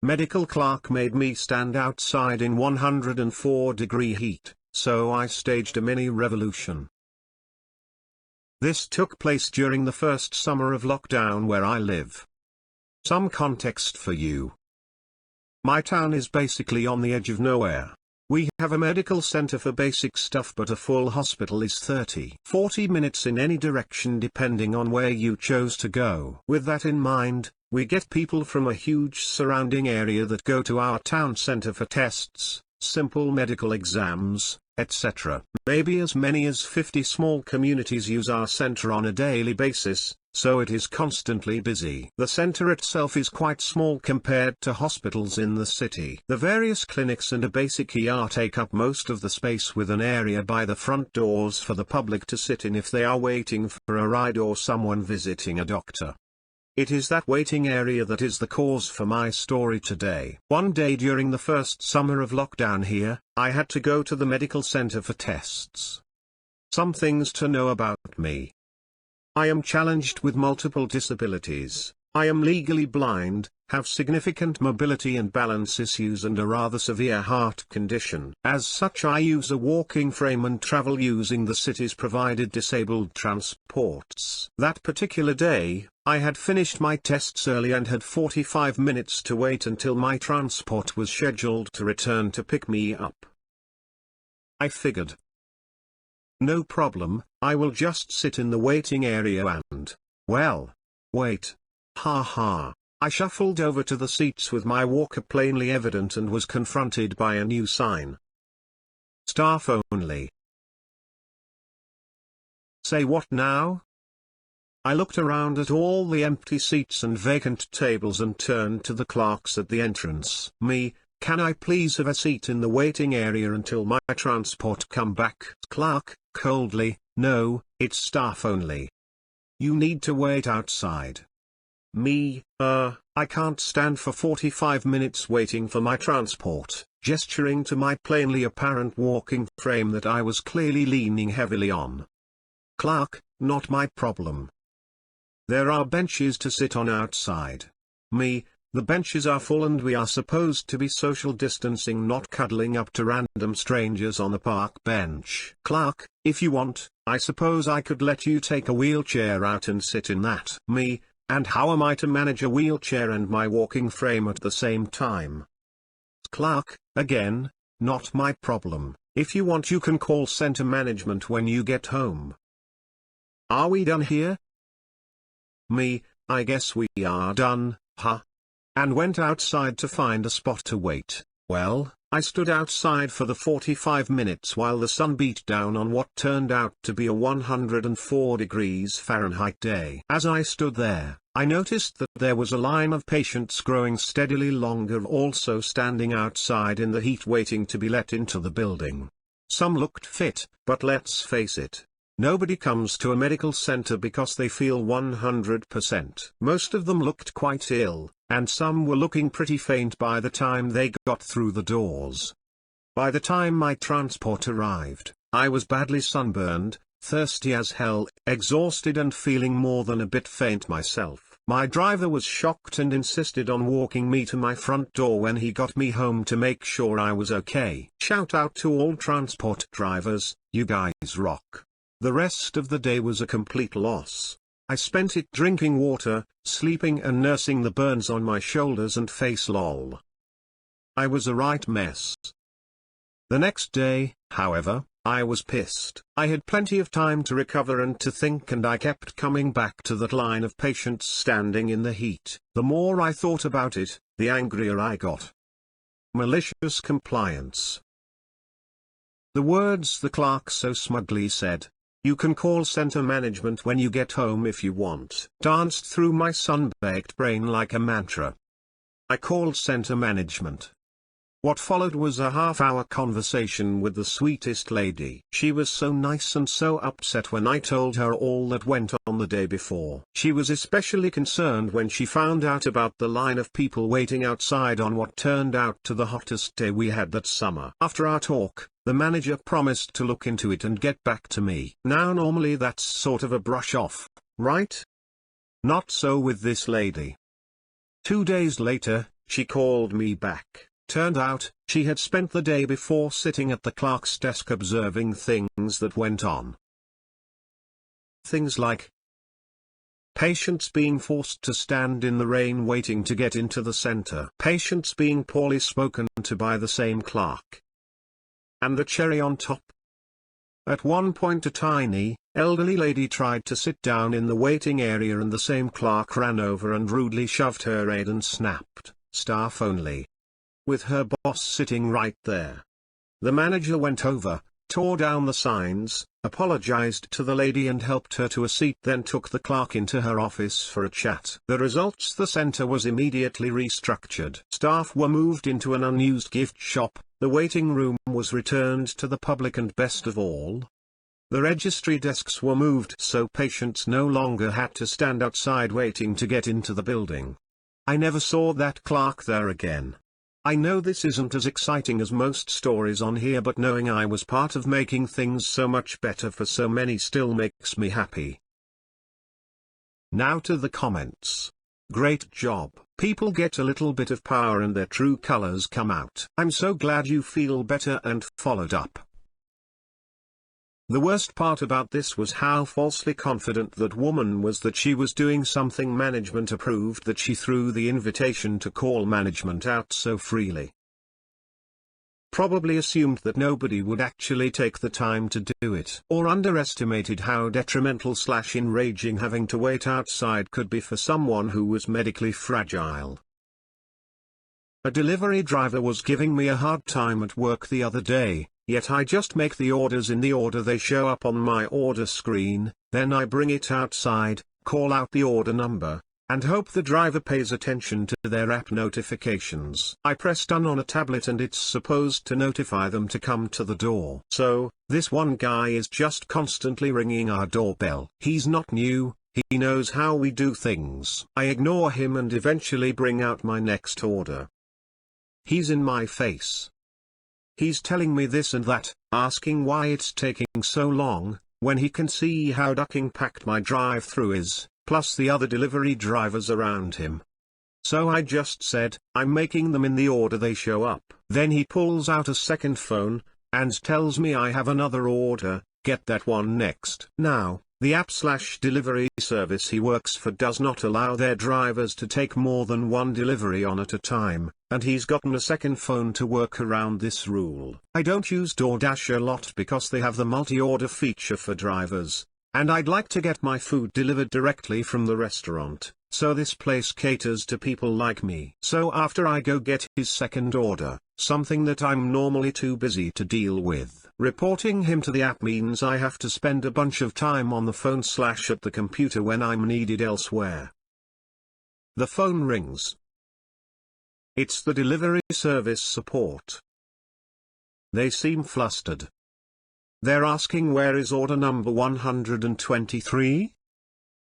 medical clerk made me stand outside in 104-degree heat, so I staged a mini revolution. This took place during the first summer of lockdown where I live. Some context for you. My town is basically on the edge of nowhere. We have a medical center for basic stuff, but a full hospital is 30-40 minutes in any direction depending on where you chose to go. With that in mind, we get people from a huge surrounding area that go to our town center for tests, simple medical exams, etc. Maybe as many as 50 small communities use our center on a daily basis, so it is constantly busy. The center itself is quite small compared to hospitals in the city. The various clinics and a basic ER take up most of the space, with an area by the front doors for the public to sit in if they are waiting for a ride or someone visiting a doctor. It is that waiting area that is the cause for my story today. One day during the first summer of lockdown here, I had to go to the medical center for tests. Some things to know about me. I am challenged with multiple disabilities. I am legally blind, have significant mobility and balance issues and a rather severe heart condition. As such, I use a walking frame and travel using the city's provided disabled transports. That particular day, I had finished my tests early and had 45 minutes to wait until my transport was scheduled to return to pick me up. I figured, no problem, I will just sit in the waiting area and, well, wait. Ha ha. I shuffled over to the seats with my walker plainly evident and was confronted by a new sign. Staff only. Say what now? I looked around at all the empty seats and vacant tables and turned to the clerks at the entrance. Can I please have a seat in the waiting area until my transport come back? Clerk, coldly, no, it's staff only. You need to wait outside. I can't stand for 45 minutes waiting for my transport, gesturing to my plainly apparent walking frame that I was clearly leaning heavily on. Clerk, not my problem. There are benches to sit on outside. The benches are full and we are supposed to be social distancing, not cuddling up to random strangers on a park bench. Clerk, if you want, I suppose I could let you take a wheelchair out and sit in that. And how am I to manage a wheelchair and my walking frame at the same time? Clerk, again, not my problem. If you want, you can call center management when you get home. Are we done here? I guess we are done, huh? And went outside to find a spot to wait. Well, I stood outside for the 45 minutes while the sun beat down on what turned out to be a 104 degrees Fahrenheit day. As I stood there, I noticed that there was a line of patients growing steadily longer, also standing outside in the heat waiting to be let into the building. Some looked fit, but let's face it, nobody comes to a medical center because they feel 100%. Most of them looked quite ill, and some were looking pretty faint by the time they got through the doors. By the time my transport arrived, I was badly sunburned, thirsty as hell, exhausted and feeling more than a bit faint myself. My driver was shocked and insisted on walking me to my front door when he got me home to make sure I was okay. Shout out to all transport drivers, you guys rock. The rest of the day was a complete loss. I spent it drinking water, sleeping and nursing the burns on my shoulders and face. Lol. I was a right mess. The next day, however, I was pissed. I had plenty of time to recover and to think, and I kept coming back to that line of patients standing in the heat. The more I thought about it, the angrier I got. Malicious compliance. The words the clerk so smugly said, "You can call center management when you get home if you want," danced through my sun-baked brain like a mantra. I called center management. What followed was a half-hour conversation with the sweetest lady. She was so nice and so upset when I told her all that went on the day before. She was especially concerned when she found out about the line of people waiting outside on what turned out to the hottest day we had that summer. After our talk, the manager promised to look into it and get back to me. Now normally that's sort of a brush off, right? Not so with this lady. 2 days later, she called me back. Turned out, she had spent the day before sitting at the clerk's desk observing things that went on. Things like patients being forced to stand in the rain waiting to get into the center. Patients being poorly spoken to by the same clerk. And the cherry on top. At one point a tiny, elderly lady tried to sit down in the waiting area and the same clerk ran over and rudely shoved her aid and snapped, "Staff only," with her boss sitting right there. The manager went over, tore down the signs, apologized to the lady and helped her to a seat, then took the clerk into her office for a chat. The results: the center was immediately restructured. Staff were moved into an unused gift shop, the waiting room was returned to the public, and best of all, the registry desks were moved so patients no longer had to stand outside waiting to get into the building. I never saw that clerk there again. I know this isn't as exciting as most stories on here, but knowing I was part of making things so much better for so many still makes me happy. Now to the comments. Great job. People get a little bit of power and their true colors come out. I'm so glad you feel better and followed up. The worst part about this was how falsely confident that woman was that she was doing something management approved that she threw the invitation to call management out so freely. Probably assumed that nobody would actually take the time to do it, or underestimated how detrimental/enraging having to wait outside could be for someone who was medically fragile. A delivery driver was giving me a hard time at work the other day. Yet I just make the orders in the order they show up on my order screen, then I bring it outside, call out the order number, and hope the driver pays attention to their app notifications. I press done on a tablet and it's supposed to notify them to come to the door. So, this one guy is just constantly ringing our doorbell. He's not new, he knows how we do things. I ignore him and eventually bring out my next order. He's in my face. He's telling me this and that, asking why it's taking so long, when he can see how ducking packed my drive-thru is, plus the other delivery drivers around him. So I just said, I'm making them in the order they show up. Then he pulls out a second phone, and tells me I have another order, get that one next. Now, the app/delivery service he works for does not allow their drivers to take more than one delivery on at a time, and he's gotten a second phone to work around this rule. I don't use DoorDash a lot because they have the multi-order feature for drivers, and I'd like to get my food delivered directly from the restaurant, so this place caters to people like me. So after I go get his second order, something that I'm normally too busy to deal with, reporting him to the app means I have to spend a bunch of time on the phone/at the computer when I'm needed elsewhere. The phone rings. It's the delivery service support. They seem flustered. They're asking where is order number 123?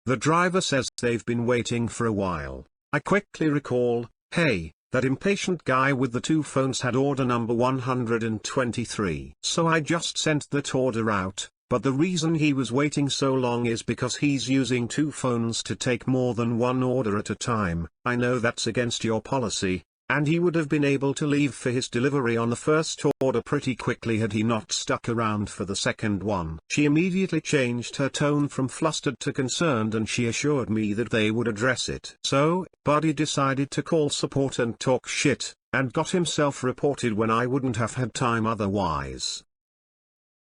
The driver says they've been waiting for a while. I quickly recall, hey, that impatient guy with the two phones had order number 123. So I just sent that order out, but the reason he was waiting so long is because he's using two phones to take more than one order at a time. I know that's against your policy, and he would have been able to leave for his delivery on the first order pretty quickly had he not stuck around for the second one. She immediately changed her tone from flustered to concerned, and she assured me that they would address it. So, Buddy decided to call support and talk shit, and got himself reported when I wouldn't have had time otherwise.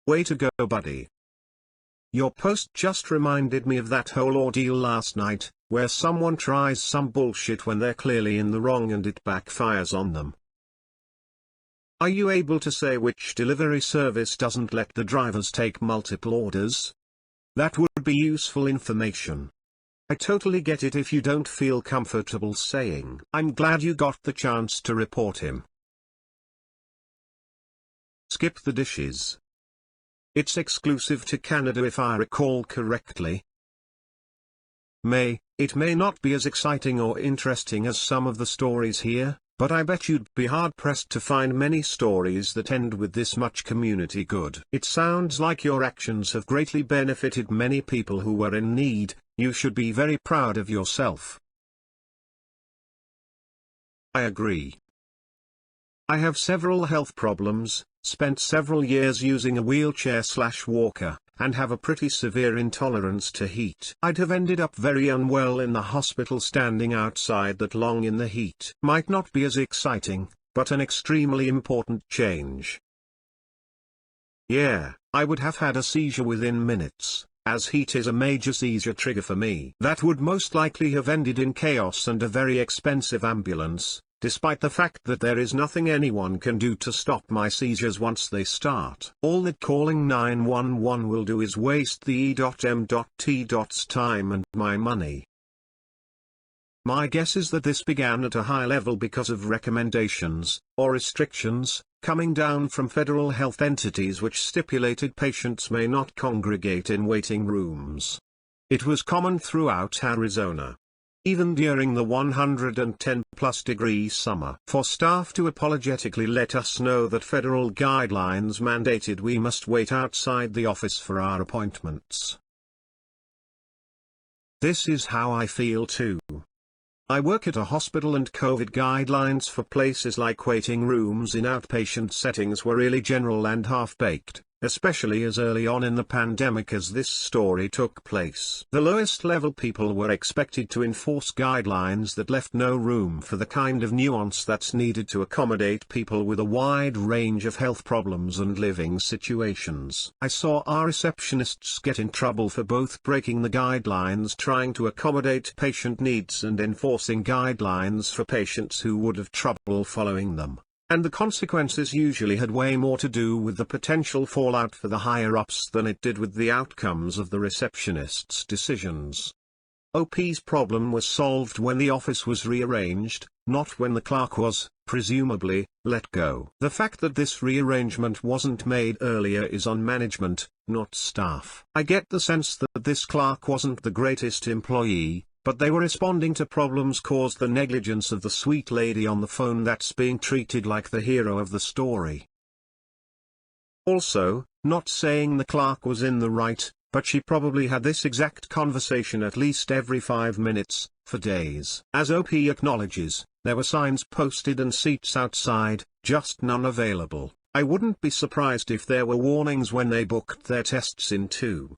Way to go, Buddy. Your post just reminded me of that whole ordeal last night, where someone tries some bullshit when they're clearly in the wrong and it backfires on them. Are you able to say which delivery service doesn't let the drivers take multiple orders? That would be useful information. I totally get it if you don't feel comfortable saying. I'm glad you got the chance to report him. Skip the dishes. It's exclusive to Canada if I recall correctly. It may not be as exciting or interesting as some of the stories here, but I bet you'd be hard-pressed to find many stories that end with this much community good. It sounds like your actions have greatly benefited many people who were in need. You should be very proud of yourself. I agree. I have several health problems, spent several years using a wheelchair/walker, and have a pretty severe intolerance to heat. I'd have ended up very unwell in the hospital standing outside that long in the heat. Might not be as exciting, but an extremely important change. Yeah, I would have had a seizure within minutes, as heat is a major seizure trigger for me. That would most likely have ended in chaos and a very expensive ambulance, despite the fact that there is nothing anyone can do to stop my seizures once they start. All that calling 911 will do is waste the E.M.T.'s time and my money. My guess is that this began at a high level because of recommendations, or restrictions, coming down from federal health entities which stipulated patients may not congregate in waiting rooms. It was common throughout Arizona, even during the 110+ degree summer, for staff to apologetically let us know that federal guidelines mandated we must wait outside the office for our appointments. This is how I feel too. I work at a hospital and COVID guidelines for places like waiting rooms in outpatient settings were really general and half-baked, especially as early on in the pandemic as this story took place. The lowest level people were expected to enforce guidelines that left no room for the kind of nuance that's needed to accommodate people with a wide range of health problems and living situations. I saw our receptionists get in trouble for both breaking the guidelines trying to accommodate patient needs and enforcing guidelines for patients who would have trouble following them. And the consequences usually had way more to do with the potential fallout for the higher-ups than it did with the outcomes of the receptionist's decisions. OP's problem was solved when the office was rearranged, not when the clerk was, presumably, let go. The fact that this rearrangement wasn't made earlier is on management, not staff. I get the sense that this clerk wasn't the greatest employee, but they were responding to problems caused the negligence of the sweet lady on the phone that's being treated like the hero of the story. Also, not saying the clerk was in the right, but she probably had this exact conversation at least every 5 minutes, for days. As OP acknowledges, there were signs posted and seats outside, just none available. I wouldn't be surprised if there were warnings when they booked their tests in too.